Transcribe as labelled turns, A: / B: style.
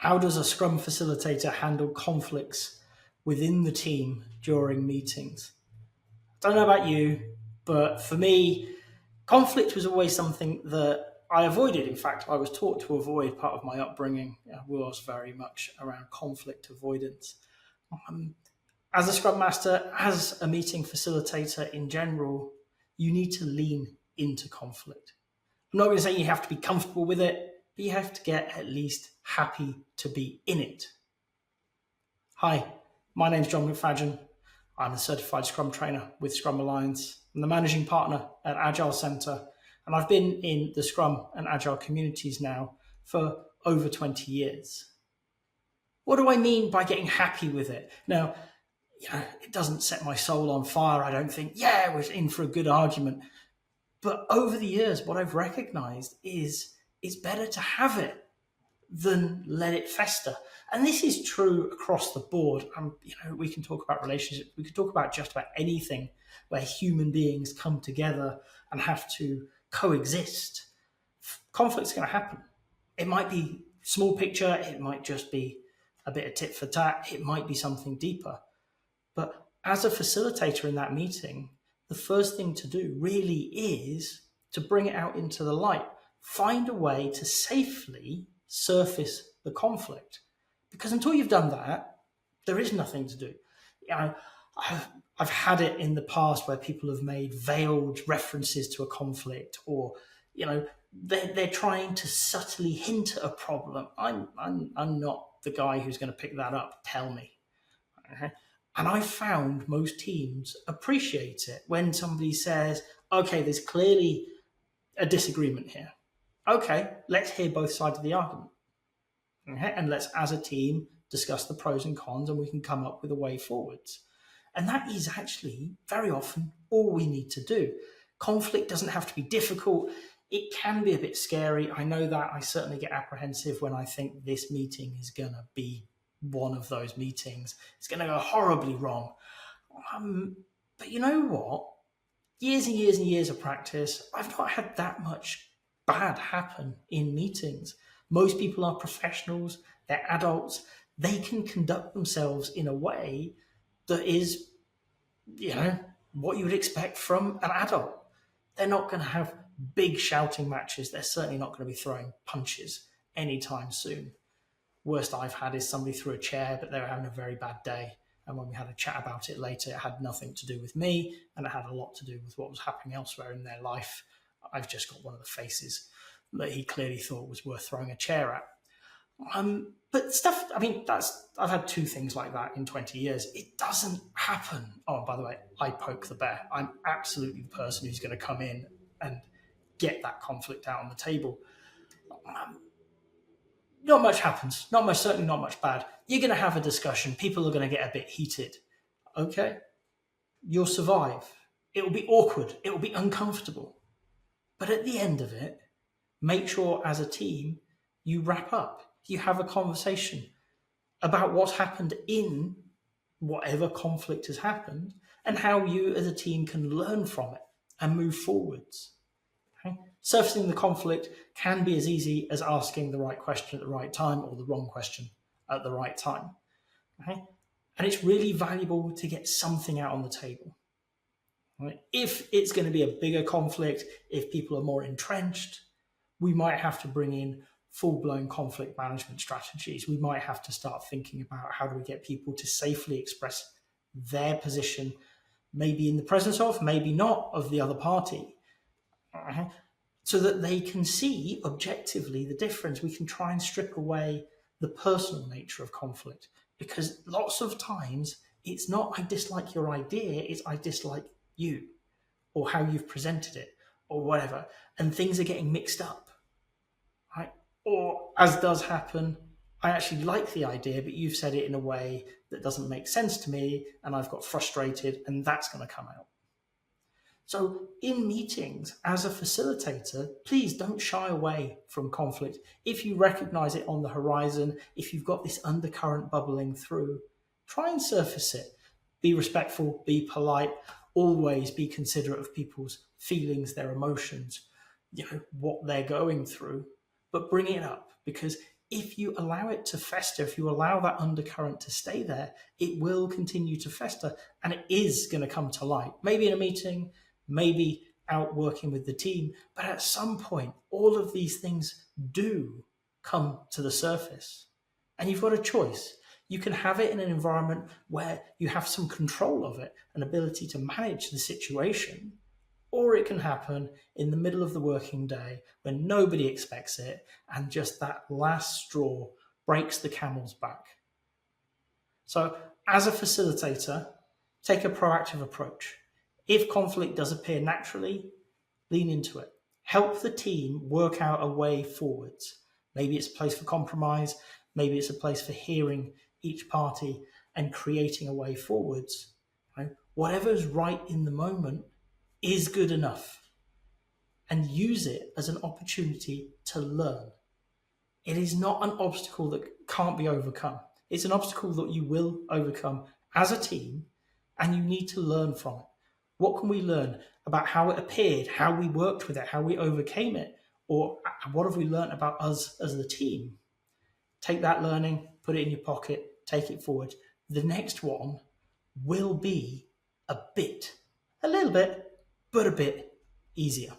A: How does a Scrum facilitator handle conflicts within the team during meetings? I don't know about you, but for me, conflict was always something that I avoided. In fact, I was taught to avoid. Part of my upbringing was very much around conflict avoidance. As a Scrum Master, as a meeting facilitator in general, you need to lean into conflict. I'm not going to say you have to be comfortable with it, but you have to get at least happy to be in it. Hi, my name's John McFadgen. I'm a certified Scrum trainer with Scrum Alliance. I'm the managing partner at Agile Centre, and I've been in the Scrum and Agile communities now for over 20 years. What do I mean by getting happy with it? Now, it doesn't set my soul on fire. I don't think, we're in for a good argument. But over the years, what I've recognized is it's better to have it than let it fester. And this is true across the board. We can talk about relationships. We can talk about just about anything where human beings come together and have to coexist. Conflict's going to happen. It might be small picture. It might just be a bit of tit for tat. It might be something deeper. But as a facilitator in that meeting, the first thing to do really is to bring it out into the light. Find a way to safely surface the conflict. Because until you've done that, there is nothing to do. I've had it in the past where people have made veiled references to a conflict, or they're trying to subtly hint at a problem. I'm not the guy who's going to pick that up. Tell me. Okay? And I found most teams appreciate it when somebody says, okay, there's clearly a disagreement here. Okay, let's hear both sides of the argument. Okay? And let's, as a team, discuss the pros and cons, and we can come up with a way forwards. And that is actually very often all we need to do. Conflict doesn't have to be difficult. It can be a bit scary. I know that. I certainly get apprehensive when I think this meeting is going to be one of those meetings. It's going to go horribly wrong. But you know what? Years and years and years of practice, I've not had that much bad happen in meetings. Most people are professionals, they're adults, they can conduct themselves in a way that is, what you would expect from an adult. They're not going to have big shouting matches. They're certainly not going to be throwing punches anytime soon. Worst I've had is somebody threw a chair, but they were having a very bad day. And when we had a chat about it later, it had nothing to do with me, and it had a lot to do with what was happening elsewhere in their life. I've just got one of the faces that he clearly thought was worth throwing a chair at. But stuff, I've had two things like that in 20 years. It doesn't happen. Oh, by the way, I poke the bear. I'm absolutely the person who's going to come in and get that conflict out on the table. Not much happens. Certainly not much bad. You're going to have a discussion. People are going to get a bit heated. Okay? You'll survive. It will be awkward. It will be uncomfortable. But at the end of it, make sure as a team, you wrap up. You have a conversation about what's happened in whatever conflict has happened and how you as a team can learn from it and move forwards. Okay? Surfacing the conflict can be as easy as asking the right question at the right time or the wrong question at the right time. Okay? And it's really valuable to get something out on the table. Right? If it's going to be a bigger conflict, if people are more entrenched, we might have to bring in full-blown conflict management strategies. We might have to start thinking about how do we get people to safely express their position, maybe in the presence of, maybe not, of the other party. So that they can see objectively the difference. We can try and strip away the personal nature of conflict, because lots of times it's not I dislike your idea, it's I dislike you or how you've presented it or whatever, and things are getting mixed up, right? Or, as does happen, I actually like the idea, but you've said it in a way that doesn't make sense to me, and I've got frustrated, and that's going to come out. So in meetings, as a facilitator, please don't shy away from conflict. If you recognize it on the horizon, if you've got this undercurrent bubbling through, try and surface it. Be respectful, be polite, always be considerate of people's feelings, their emotions, what they're going through, but bring it up, because if you allow it to fester, if you allow that undercurrent to stay there, it will continue to fester and it is going to come to light. Maybe in a meeting, maybe out working with the team, but at some point, all of these things do come to the surface. And you've got a choice. You can have it in an environment where you have some control of it, an ability to manage the situation, or it can happen in the middle of the working day when nobody expects it and just that last straw breaks the camel's back. So, as a facilitator, take a proactive approach. If conflict does appear naturally, lean into it. Help the team work out a way forwards. Maybe it's a place for compromise, maybe it's a place for hearing each party and creating a way forwards. Right? Whatever's right in the moment is good enough, and use it as an opportunity to learn. It is not an obstacle that can't be overcome. It's an obstacle that you will overcome as a team, and you need to learn from it. What can we learn about how it appeared, how we worked with it, how we overcame it, or what have we learned about us as the team? Take that learning, put it in your pocket, take it forward. The next one will be a little bit, but a bit easier.